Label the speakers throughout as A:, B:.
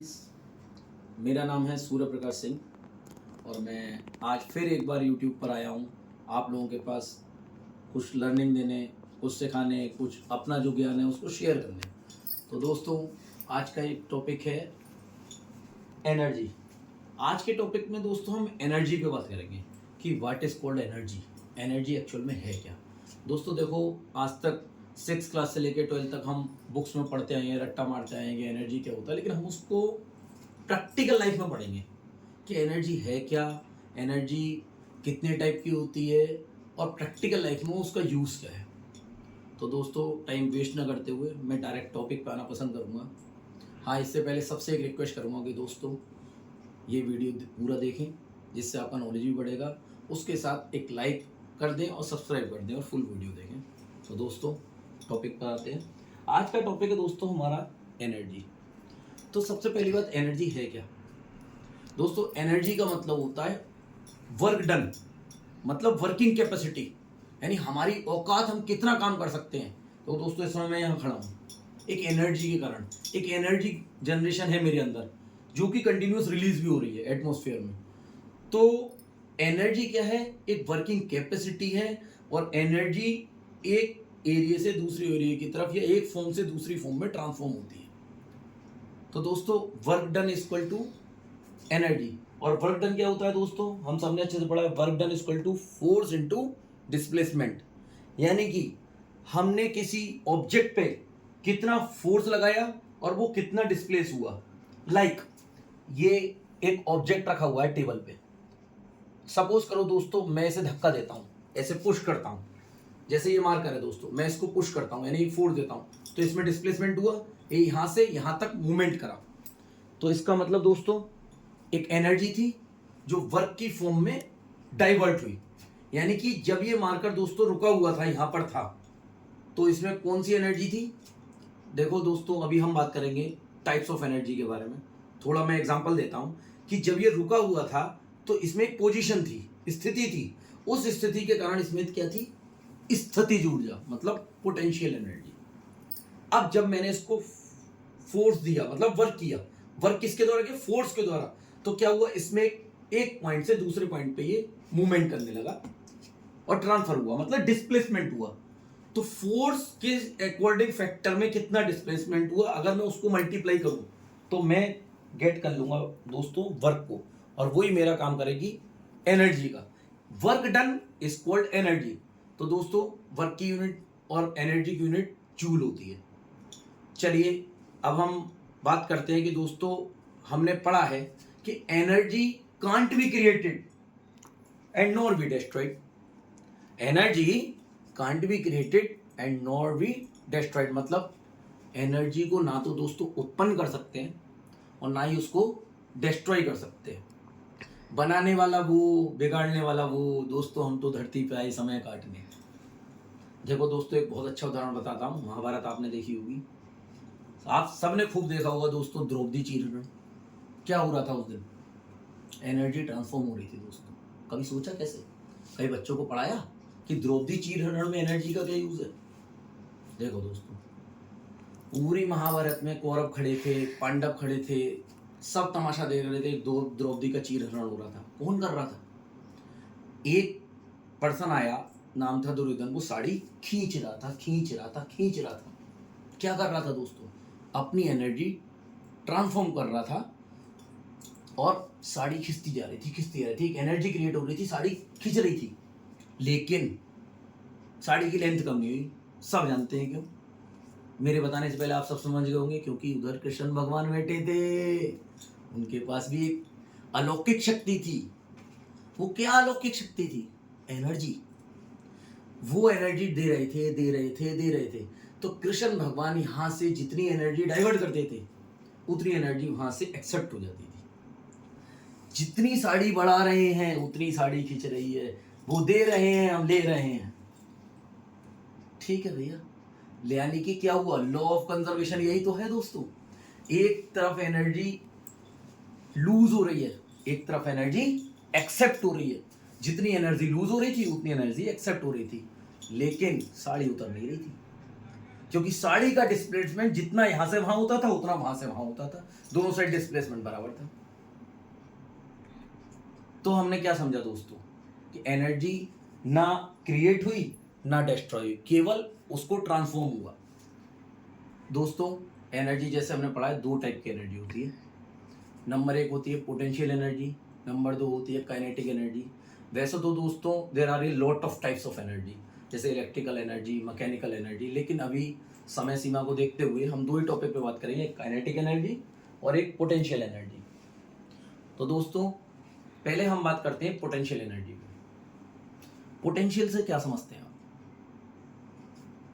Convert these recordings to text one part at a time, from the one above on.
A: मेरा नाम है सूर्य प्रकाश सिंह और मैं आज फिर एक बार YouTube पर आया हूँ आप लोगों के पास कुछ लर्निंग देने, कुछ सिखाने, कुछ अपना जो ज्ञान है उसको शेयर करने। तो दोस्तों, आज का एक टॉपिक है एनर्जी। आज के टॉपिक में दोस्तों हम एनर्जी पे बात करेंगे कि what is called energy. Energy actual में है क्या। दोस्तों देखो, आज तक 6 क्लास से लेकर 12 तक हम बुक्स में पढ़ते आए हैं, रट्टा मारते आएंगे एनर्जी क्या होता है, लेकिन हम उसको प्रैक्टिकल लाइफ में पढ़ेंगे कि एनर्जी है क्या, एनर्जी कितने टाइप की होती है और प्रैक्टिकल लाइफ में उसका यूज़ क्या है। तो दोस्तों, टाइम वेस्ट ना करते हुए मैं डायरेक्ट टॉपिक पे आना पसंद करूँगा। हाँ, इससे पहले सबसे एक रिक्वेस्ट करूँगा कि दोस्तों ये वीडियो पूरा देखें, जिससे आपका नॉलेज भी बढ़ेगा। उसके साथ एक लाइक कर दें और सब्सक्राइब कर दें और फुल वीडियो देखें। तो दोस्तों, टॉपिक पर आते हैं। आज का टॉपिक है दोस्तों हमारा एनर्जी। तो सबसे पहली बात, एनर्जी है क्या। दोस्तों, एनर्जी का मतलब होता है वर्क डन, मतलब वर्किंग कैपेसिटी, यानी हमारी औकात, हम कितना काम कर सकते हैं। तो दोस्तों, इस समय मैं यहाँ खड़ा हूँ एक एनर्जी के कारण। एक एनर्जी जनरेशन है मेरे अंदर जो कि कंटिन्यूस रिलीज भी हो रही है एटमॉस्फेयर में। तो एनर्जी क्या है, एक वर्किंग कैपेसिटी है। और एनर्जी एक एरिया से दूसरे एरिया की तरफ या एक फॉर्म से दूसरी फॉर्म में ट्रांसफॉर्म होती है। तो दोस्तों, work done equal to energy. और वर्क डन क्या होता है दोस्तों, हम सबने अच्छे से पढ़ा है। Work done equal to force into displacement, यानी कि हमने किसी ऑब्जेक्ट पे कितना फोर्स लगाया और वो कितना डिस्प्लेस हुआ। लाइक ये एक ऑब्जेक्ट रखा हुआ है टेबल पे। सपोज करो दोस्तों, मैं इसे धक्का देता हूं, ऐसे पुश करता हूं, जैसे ये मार्कर है दोस्तों, मैं इसको पुश करता हूं यानी फोर्स देता हूं, तो इसमें डिस्प्लेसमेंट हुआ, ये यहां से यहां तक मूवमेंट करा। तो इसका मतलब दोस्तों, एक एनर्जी थी जो वर्क की फॉर्म में डाइवर्ट हुई। यानी कि जब ये मार्कर दोस्तों रुका हुआ था, यहां पर था, तो इसमें कौन सी एनर्जी थी। देखो दोस्तों, अभी हम बात करेंगे टाइप्स ऑफ एनर्जी के बारे में। थोड़ा मैं एग्जांपल देता हूं कि जब ये रुका हुआ था तो इसमें एक पोजीशन थी, स्थिति थी। उस स्थिति के कारण इसमें क्या थी, स्थितिज ऊर्जा, मतलब पोटेंशियल एनर्जी। अब जब मैंने इसको फोर्स दिया, मतलब वर्क किया, वर्क किसके द्वारा किया, फोर्स के द्वारा, तो क्या हुआ, इसमें एक पॉइंट से दूसरे पॉइंट पे ये मूवमेंट करने लगा और ट्रांसफर हुआ, मतलब डिस्प्लेसमेंट हुआ। तो फोर्स के अकॉर्डिंग फैक्टर में कितना डिस्प्लेसमेंट हुआ, अगर मैं उसको मल्टीप्लाई करूं तो मैं गेट कर लूंगा दोस्तों वर्क को, और वही मेरा काम करेगी एनर्जी का। Work done is called energy. तो दोस्तों, वर्क की यूनिट और एनर्जी की यूनिट जूल होती है। चलिए अब हम बात करते हैं कि दोस्तों, हमने पढ़ा है कि energy can't be created and nor be destroyed. Energy can't be created and nor be destroyed, मतलब एनर्जी को ना तो दोस्तों उत्पन्न कर सकते हैं और ना ही उसको डिस्ट्रॉय कर सकते हैं। बनाने वाला वो, बिगाड़ने वाला वो। दोस्तों, हम तो धरती पे आए समय काटने। देखो दोस्तों, एक बहुत अच्छा उदाहरण बताता हूँ। महाभारत आपने देखी होगी, आप सबने खूब देखा होगा दोस्तों, द्रौपदी चीरहरण। क्या हो रहा था उस दिन, एनर्जी ट्रांसफॉर्म हो रही थी दोस्तों। कभी सोचा कैसे, कई बच्चों को पढ़ाया कि द्रौपदी चीरहरण में एनर्जी का क्या यूज है। देखो दोस्तों, पूरी महाभारत में कौरव खड़े थे, पांडव खड़े थे, सब तमाशा देख रहे थे। दो द्रौपदी का चीरहरण हो रहा था। कौन कर रहा था, एक पर्सन आया, नाम था दुर्योधन। वो साड़ी खींच रहा था, खींच रहा था, खींच रहा था। क्या कर रहा था दोस्तों, अपनी एनर्जी ट्रांसफॉर्म कर रहा था और साड़ी खिंचती जा रही थी, खिंचती जा रही थी। एक एनर्जी क्रिएट हो रही थी, साड़ी खींच रही थी, लेकिन साड़ी की लेंथ कम नहीं हुई। सब जानते हैं क्यों, मेरे बताने से पहले आप सब समझ गए होंगे, क्योंकि उधर कृष्ण भगवान बैठे थे, उनके पास भी एक अलौकिक शक्ति थी। वो क्या अलौकिक शक्ति थी, एनर्जी। वो एनर्जी दे रहे थे, दे रहे थे, दे रहे थे। तो कृष्ण भगवान यहां से जितनी एनर्जी डाइवर्ट करते थे, उतनी एनर्जी वहां से एक्सेप्ट हो जाती थी। जितनी साड़ी बढ़ा रहे हैं उतनी साड़ी खींच रही है। वो दे रहे हैं, हम ले रहे हैं। ठीक है भैया, यानी कि क्या हुआ, लॉ ऑफ कंजर्वेशन यही तो है दोस्तों। एक तरफ एनर्जी लूज हो रही है, एक तरफ एनर्जी एक्सेप्ट हो रही है। जितनी एनर्जी लूज हो रही थी उतनी एनर्जी एक्सेप्ट हो रही थी, लेकिन साड़ी उतर नहीं रही थी, क्योंकि साड़ी का डिस्प्लेसमेंट जितना यहां से वहां होता था उतना वहां से वहां होता था, दोनों साइड डिस्प्लेसमेंट बराबर था। तो हमने क्या समझा दोस्तों कि एनर्जी ना क्रिएट हुई ना डिस्ट्रॉय हुई, केवल उसको ट्रांसफॉर्म हुआ। दोस्तों एनर्जी जैसे हमने पढ़ा है, दो टाइप की एनर्जी होती है। नंबर एक होती है पोटेंशियल एनर्जी, नंबर दो होती है काइनेटिक एनर्जी। वैसे तो दोस्तों there are a lot of types of energy, जैसे इलेक्ट्रिकल एनर्जी, मैकेनिकल एनर्जी, लेकिन अभी समय सीमा को देखते हुए हम दो ही टॉपिक पे बात करेंगे, एक काइनेटिक एनर्जी और एक पोटेंशियल एनर्जी। तो दोस्तों पहले हम बात करते हैं पोटेंशियल एनर्जी की। पोटेंशियल से क्या समझते हैं आप?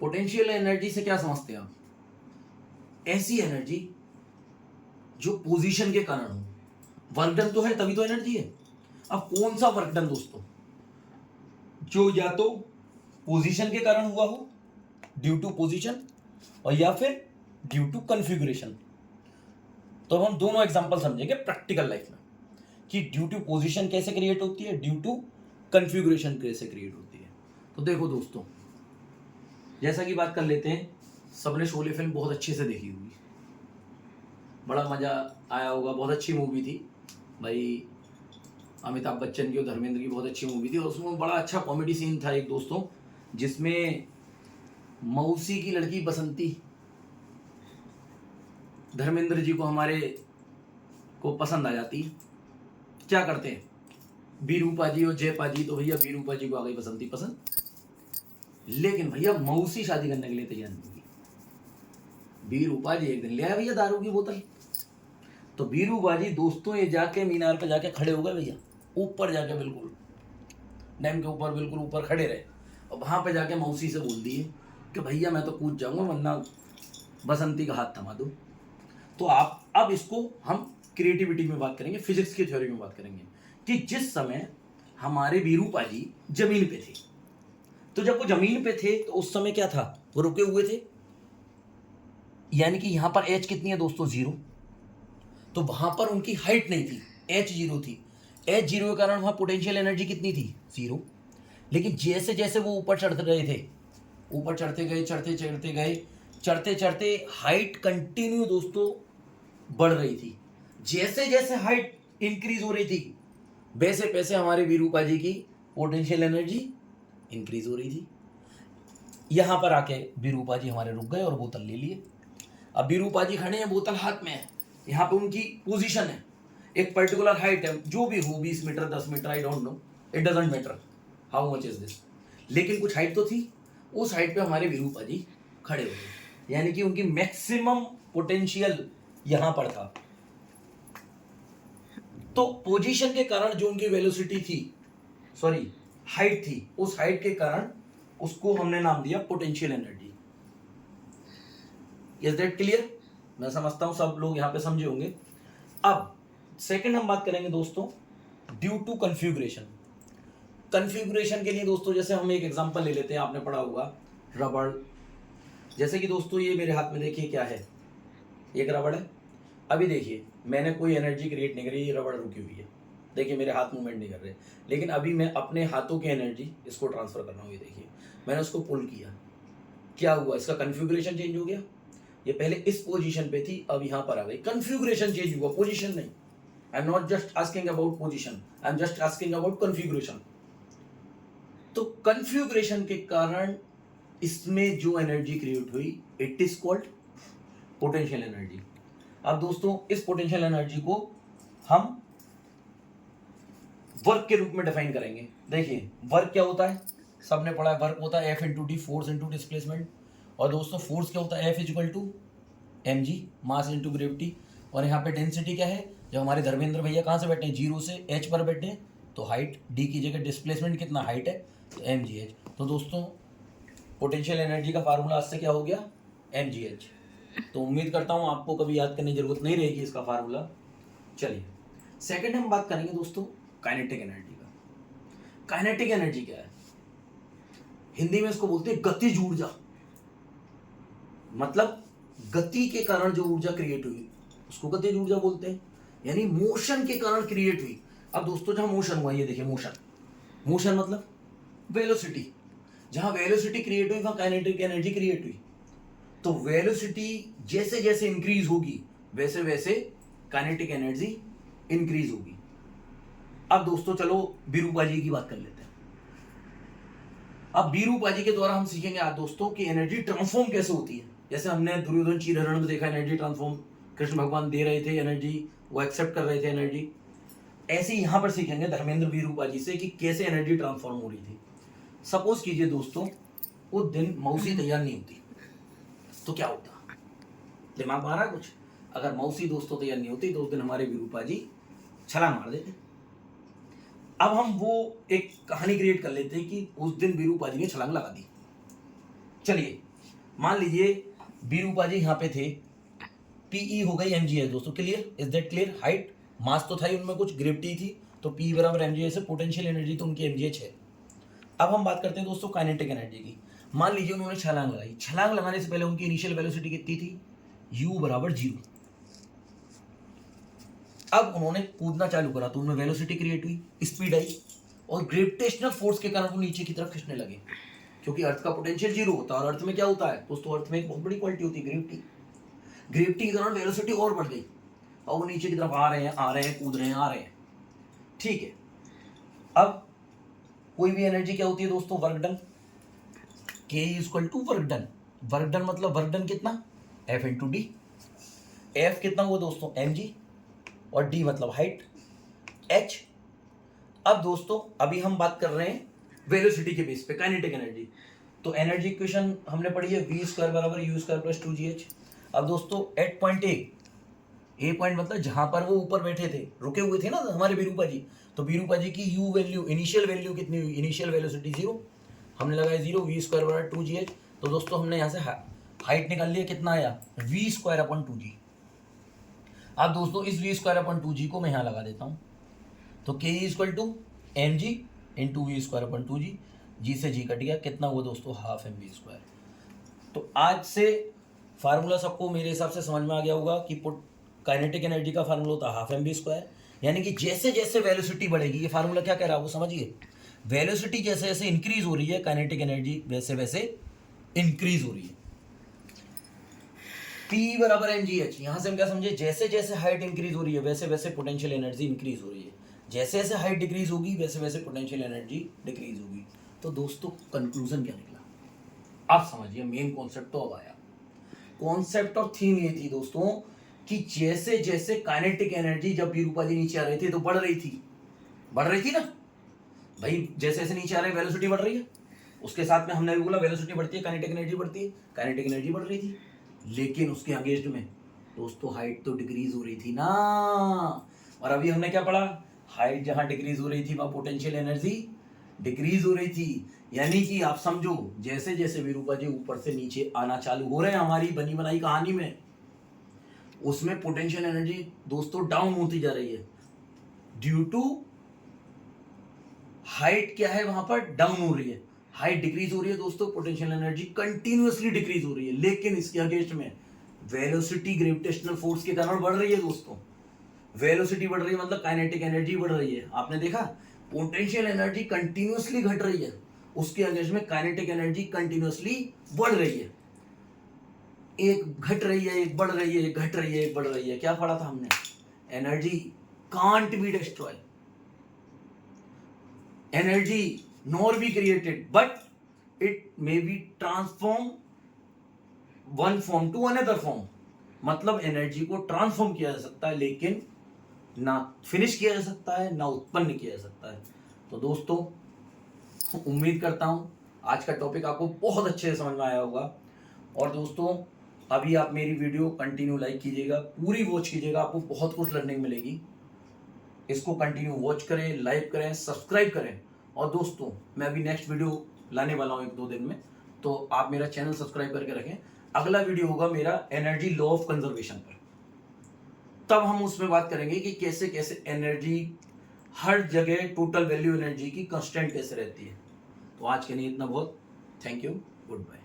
A: पोटेंशियल एनर्जी से क्या समझते हैं आप? ऐसी एनर्जी जो पोजीशन के कारण हो। वर्क डन तो है तभी तो एनर्जी है। अब कौन सा वर्क डन दोस्तों? जो या तो पोजीशन के कारण हुआ हो, ड्यू टू पोजीशन, और या फिर ड्यू टू कॉन्फ़िगरेशन। तो हम दोनों एग्जांपल समझेंगे प्रैक्टिकल लाइफ में कि ड्यू टू पोजीशन कैसे क्रिएट होती है, ड्यू टू कॉन्फ़िगरेशन कैसे क्रिएट होती है। तो देखो दोस्तों, जैसा कि बात कर लेते हैं, सबने शोले फिल्म बहुत अच्छे से देखी होगी, बड़ा मजा आया होगा, बहुत अच्छी मूवी थी भाई। अमिताभ बच्चन की और धर्मेंद्र की बहुत अच्छी मूवी थी, और उसमें बड़ा अच्छा कॉमेडी सीन था एक दोस्तों, जिसमें मौसी की लड़की बसंती धर्मेंद्र जी को हमारे को पसंद आ जाती। क्या करते हैं बीरूपा जी और जयपा जी, तो भैया बीरूपा जी को आ गई बसंती पसंद, लेकिन भैया मौसी शादी करने के लिए तैयार नहीं हुई। बीरूपा जी एक दिन ले आया भैया दारू की बोतल, तो बीरूपा जी दोस्तों ये जाके मीनार पे जाके खड़े हो गए भैया, ऊपर जाके बिल्कुल डैम के ऊपर बिल्कुल ऊपर खड़े रहे, और वहां पे जाके मौसी से बोल दिए कि भैया मैं तो कूद जाऊंगा वरना बसंती का हाथ थमा दो। तो आप अब इसको हम क्रिएटिविटी में बात करेंगे, फिजिक्स की थ्योरी में बात करेंगे कि जिस समय हमारे बीरूपा जी जमीन पे थे, तो जब वो जमीन पे थे तो उस समय क्या था, वो रुके हुए थे, यानी कि यहां पर एच कितनी है दोस्तों, 0। तो वहां पर उनकी हाइट नहीं थी, एच 0 थी। एच 0 के कारण वहां पोटेंशियल एनर्जी कितनी थी, 0। लेकिन जैसे जैसे वो ऊपर चढ़ रहे थे, ऊपर चढ़ते गए, चढ़ते चढ़ते गए, चढ़ते चढ़ते हाइट कंटिन्यू दोस्तों बढ़ रही थी। जैसे जैसे हाइट इंक्रीज हो रही थी, वैसे वैसे हमारे बीरूपा जी की पोटेंशियल एनर्जी इंक्रीज हो रही थी। यहां पर आके बीरूपा जी हमारे रुक गए और बोतल ले लिए। अब बीरूपा जी खड़े हैं, बोतल हाथ में है, यहाँ पे उनकी पोजीशन है, एक पर्टिकुलर हाइट है, जो भी हो 20 metre 10 metre, I don't know, it doesn't matter how much is this, लेकिन कुछ हाइट तो थी। उस हाइट पे हमारे बीरूपा जी खड़े हो गए, यानी कि उनकी मैक्सिमम पोटेंशियल यहां पर था। तो पोजीशन के कारण जो उनकी वेलोसिटी थी, सॉरी हाइट थी, उस हाइट के कारण उसको हमने नाम दिया potential energy. Is that clear? मैं समझता हूं सब लोग यहां पे समझे होंगे। अब सेकंड हम बात करेंगे दोस्तों ड्यू टू कॉन्फ़िगरेशन। कॉन्फ़िगरेशन के लिए दोस्तों जैसे हम एक एग्जांपल ले लेते हैं, आपने पढ़ा होगा रबड़। जैसे कि दोस्तों ये मेरे हाथ में देखिए क्या है, एक रबड़ है। अभी देखिए मैंने कोई एनर्जी क्रिएट नहीं करी, ये रबड़ रुकी हुई है, देखिए मेरे हाथ मूवमेंट नहीं कर रहे, लेकिन अभी मैं अपने हाथों की एनर्जी इसको ट्रांसफर कर रहा हूँ। ये देखिए मैंने उसको पुल किया, क्या हुआ, इसका कॉन्फ़िगरेशन चेंज हो गया। ये पहले इस पोजीशन पे थी, अब यहां पर आ गई, कॉन्फ़िगरेशन चेंज हुआ, पोजीशन नहीं। I am not just asking about position, I am just asking about configuration. तो कॉन्फ़िगरेशन के कारण इसमें जो एनर्जी क्रिएट हुई, it is called potential energy. अब दोस्तों इस पोटेंशियल एनर्जी को हम वर्क के रूप में डिफाइन करेंगे। देखिए वर्क क्या होता है, सबने पढ़ा है, वर्क होता है F into D, force into displacement. और दोस्तों फोर्स क्या होता है, F equal to mg, mass into gravity. और यहाँ पे डेंसिटी क्या है, जब हमारे धर्मेंद्र भैया कहाँ से बैठे हैं, 0 से h पर बैठे हैं, तो हाइट d की जगह डिस्प्लेसमेंट कितना हाइट है, तो mgh। तो दोस्तों पोटेंशियल एनर्जी का फार्मूला आज से क्या हो गया, mgh। तो उम्मीद करता हूँ आपको कभी याद करने की जरूरत नहीं रहेगी इसका फार्मूला। चलिए सेकंड हम बात करेंगे दोस्तों काइनेटिक एनर्जी का। काइनेटिक एनर्जी क्या है, हिंदी में इसको बोलते हैं गतिज ऊर्जा, मतलब गति के कारण जो ऊर्जा क्रिएट हुई उसको गतिज ऊर्जा बोलते हैं, यानी मोशन के कारण क्रिएट हुई। अब दोस्तों जहां मोशन हुआ, ये देखिए मोशन, मोशन मतलब वेलोसिटी, जहां वेलोसिटी क्रिएट हुई वहां काइनेटिक एनर्जी क्रिएट हुई। तो वेलोसिटी जैसे जैसे इंक्रीज होगी वैसे वैसे काइनेटिक एनर्जी इंक्रीज होगी। अब दोस्तों चलो विरूपाजी की बात कर लेते हैं। अब विरूपाजी के द्वारा हम सीखेंगे आज दोस्तों कि एनर्जी ट्रांसफॉर्म कैसे होती है। जैसे हमने दुर्योधन चीरहरण में देखा एनर्जी ट्रांसफॉर्म, कृष्ण भगवान दे रहे थे एनर्जी, वो एक्सेप्ट कर रहे थे एनर्जी। ऐसे ही यहां पर सीखेंगे धर्मेंद्र विरूपाजी से कि कैसे एनर्जी ट्रांसफॉर्म हो रही थी। सपोज कीजिए दोस्तों उस दिन मौसी तैयार नहीं होती तो क्या होता, दिमाग में आ रहा कुछ? अगर मौसी दोस्तों तैयार नहीं होती तो उस दिन हमारे विरूपाजी छलांग मार देते। अब हम वो एक कहानी क्रिएट कर लेते हैं कि उस दिन विरूपाजी ने छलांग लगा दी। चलिए मान लीजिए विरूपाजी यहाँ पे थे, पीई हो गई एमजीएच दोस्तों, clear? Is that clear? Height mass तो था ही उनमें, कुछ ग्रेविटी थी, तो पी बराबर एमजीएच है, पोटेंशियल एनर्जी तो उनकी एमजीएच है। अब हम बात करते हैं दोस्तों काइनेटिक एनर्जी की। मान लीजिए उन्होंने छलांग लगाई, छलांग लगाने से पहले उनकी इनिशियल वेलोसिटी कितनी थी? u बराबर 0। अब उन्होंने कूदना चालू करा तो उनमें वेलोसिटी क्रिएट हुई, स्पीड आई, और ग्रेविटेशनल फोर्स के कारण वो नीचे की तरफ खिंचने लगे, क्योंकि अर्थ का पोटेंशियल 0 होता है। और अर्थ में क्या होता है दोस्तों? अर्थ में एक बहुत बड़ी क्वालिटी होती है ग्रेविटी। ग्रेविटी के कारण वेलोसिटी और बढ़ गई और वो नीचे की तरफ आ रहे हैं, कूद रहे हैं, आ रहे हैं। ठीक है, अब कोई भी एनर्जी क्या होती है दोस्तों? Work done. K equal to work done. Work done मतलब वर्क डन कितना? F into D. F कितना हुआ दोस्तों? mg, और d मतलब हाइट h। अब दोस्तों अभी हम बात कर रहे हैं वेलोसिटी के बेस पे काइनेटिक एनर्जी। तो एनर्जी इक्वेशन हमने पढ़ी है v स्क्वायर बराबर u स्क्वायर प्लस 2gh। अब दोस्तों एट पॉइंट ए पॉइंट मतलब जहां पर वो ऊपर बैठे थे, रुके हुए थे ना हमारे विरूपाजी, तो विरूपाजी की u वैल्यू, इनिशियल वैल्यू कितनी हुई? इनिशियल वेलोसिटी 0, हमने लगाया 0, v स्क्वायर बराबर 2gh। तो दोस्तों हमने यहाँ से हाइट निकाल लिया, कितना आया? v square upon 2g। अब दोस्तों इस v स्क्वायर अपॉन 2g को मैं यहाँ लगा देता हूँ, तो k equal to mg into V square upon 2g, g से g कट गया, कितना हुआ दोस्तों? Half mv square. तो आज से फार्मूला सबको मेरे हिसाब से समझ में आ गया होगा कि काइनेटिक एनर्जी का फार्मूला होता है हाफ mv स्क्वायर। यानी कि जैसे जैसे वेलोसिटी बढ़ेगी, ये फार्मूला क्या कह रहा है वो समझिए, वेलोसिटी जैसे जैसे इंक्रीज हो रही है काइनेटिक एनर्जी वैसे वैसे इंक्रीज हो रही है। P बराबर mgh, यहां से हम क्या समझे? जैसे जैसे हाइट इंक्रीज हो रही है वैसे वैसे पोटेंशियल एनर्जी इंक्रीज हो रही है, जैसे जैसे हाइट डिक्रीज होगी वैसे वैसे पोटेंशियल एनर्जी डिक्रीज होगी। तो दोस्तों कंक्लूजन क्या निकला आप समझिए, मेन कॉन्सेप्ट तो अब आया। कॉन्सेप्ट और थीम ये थी दोस्तों कि जैसे जैसे काइनेटिक एनर्जी, जब विरूपाजी नीचे आ रहे थे तो बढ़ रही थी ना भाई, जैसे जैसे नीचे आ रहे हैं वेलोसिटी बढ़ रही है, उसके साथ में हमने भी बोला वेलोसिटी बढ़ती है काइनेटिक एनर्जी बढ़ती है, काइनेटिक एनर्जी बढ़ रही थी। लेकिन उसके अगेंस्ट में दोस्तों हाइट तो डिक्रीज हो रही थी ना। और अभी हमने क्या पढ़ा? हाइट जहां डिक्रीज हो रही थी वहां पोटेंशियल एनर्जी डिक्रीज हो रही थी। यानी कि आप समझो जैसे जैसे विरूपाजी ऊपर से नीचे आना चालू हो रहे हैं हमारी बनी बनाई कहानी में, उसमें पोटेंशियल एनर्जी दोस्तों डाउन होती जा रही है ड्यू टू हाइट क्या है, वहां पर डाउन हो रही है, हाइट डिक्रीज हो रही है दोस्तों, पोटेंशियल एनर्जी कंटिन्यूअसली डिक्रीज हो रही है। लेकिन इसके अगेंस्ट में वेलोसिटी ग्रेविटेशनल फोर्स के कारण बढ़ रही है दोस्तों। वेलोसिटी बढ़ रही है मतलब काइनेटिक एनर्जी बढ़ रही है। आपने देखा पोटेंशियल एनर्जी कंटिन्यूअसली घट रही है, उसके अगेंस्ट में काइनेटिक एनर्जी कंटिन्यूअसली बढ़ रही है। एक घट रही है, एक बढ़ रही है, एक घट रही है, एक बढ़ रही है। क्या पढ़ा था हमने? Energy can't be destroy, energy nor be created but it may be transform one form to another form। मतलब एनर्जी को ट्रांसफॉर्म किया जा सकता है लेकिन ना फिनिश किया जा सकता है ना उत्पन्न किया जा सकता है। तो दोस्तों उम्मीद करता हूं आज का टॉपिक आपको बहुत अच्छे से समझ में आया होगा। और दोस्तों अभी आप मेरी वीडियो कंटिन्यू लाइक कीजिएगा, पूरी वॉच कीजिएगा, आपको बहुत कुछ लर्निंग मिलेगी। इसको कंटिन्यू वॉच करें, लाइक करें, सब्सक्राइब करें। और दोस्तों मैं अभी नेक्स्ट वीडियो लाने वाला हूँ 1-2 दिन में, तो आप मेरा चैनल सब्सक्राइब करके रखें। अगला वीडियो होगा मेरा एनर्जी लॉ ऑफ कंजर्वेशन पर, तब हम उसमें बात करेंगे कि कैसे कैसे एनर्जी हर जगह टोटल वैल्यू एनर्जी की कांस्टेंट कैसे रहती है। तो आज के लिए इतना बहुत, थैंक यू, गुड बाय।